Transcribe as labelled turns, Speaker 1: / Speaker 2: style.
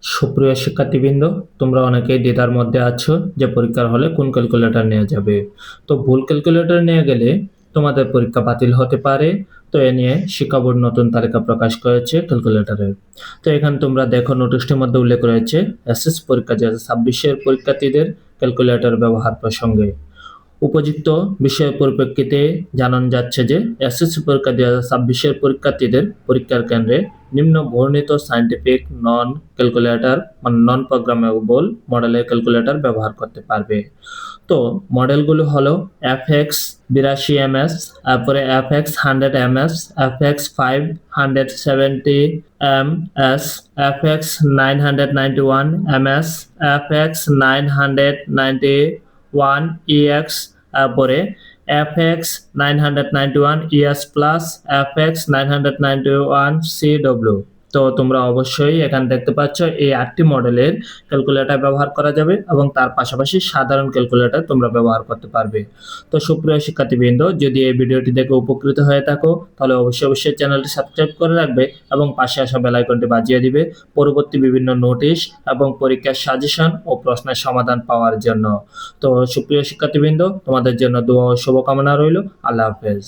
Speaker 1: সুপ্রিয় শিক্ষার্থীবৃন্দ, তোমরা অনেকেই দ্বিধার মধ্যে আছো যে পরীক্ষার হলে কোন ক্যালকুলেটর নেওয়া যাবে। তো ভুল ক্যালকুলেটর নিয়ে গেলে তোমাদের পরীক্ষা বাতিল হতে পারে। তো এ নিয়ে শিক্ষা বোর্ড নতুন তালিকা প্রকাশ করেছে ক্যালকুলেটরের। তো এখানে তোমরা দেখো নোটিশটির মধ্যে উল্লেখ রয়েছে এসএসসি পরীক্ষা 2026-এর পরীক্ষার্থীদের ক্যালকুলেটর ব্যবহার প্রসঙ্গে। উপযুক্ত বিষয়ের পরিপ্রেক্ষিতে জানানো যাচ্ছে যে এসএসসি পরীক্ষা 2026-এর পরীক্ষার্থীদের পরীক্ষার কেন্দ্রে নিম্ন বর্ণিত সায়েন্টিফিক নন ক্যালকুলেটর মানে নন প্রোগ্রামেবল মডেলের ক্যালকুলেটর ব্যবহার করতে পারবে। তো মডেলগুলো হলো FX 82 ms, তারপরে FX 100 ms, FX 570 ms, FX 991 ms, FX 991 EX, তারপরে FX 991 ES plus, FX 991 CW। তো তোমরা অবশ্যই এখানে দেখতে পাচ্ছ এই 8টি মডেলের ক্যালকুলেটর ব্যবহার করা যাবে এবং তার পাশাপাশি সাধারণ ক্যালকুলেটর তোমরা ব্যবহার করতে পারবে। তো সুপ্রিয় শিক্ষার্থীবৃন্দ, যদি এই ভিডিওটি দেখে উপকৃত হয়ে থাকো তাহলে অবশ্যই চ্যানেলটি সাবস্ক্রাইব করে রাখবে এবং পাশে আসা বেল আইকনটি বাজিয়ে দিবে পরবর্তী বিভিন্ন নোটিশ এবং পরীক্ষার সাজেশন ও প্রশ্নের সমাধান পাওয়ার জন্য। তো সুপ্রিয় শিক্ষার্থীবৃন্দ, তোমাদের জন্য দোয়া ও শুভকামনা রইল। আল্লাহ হাফেজ।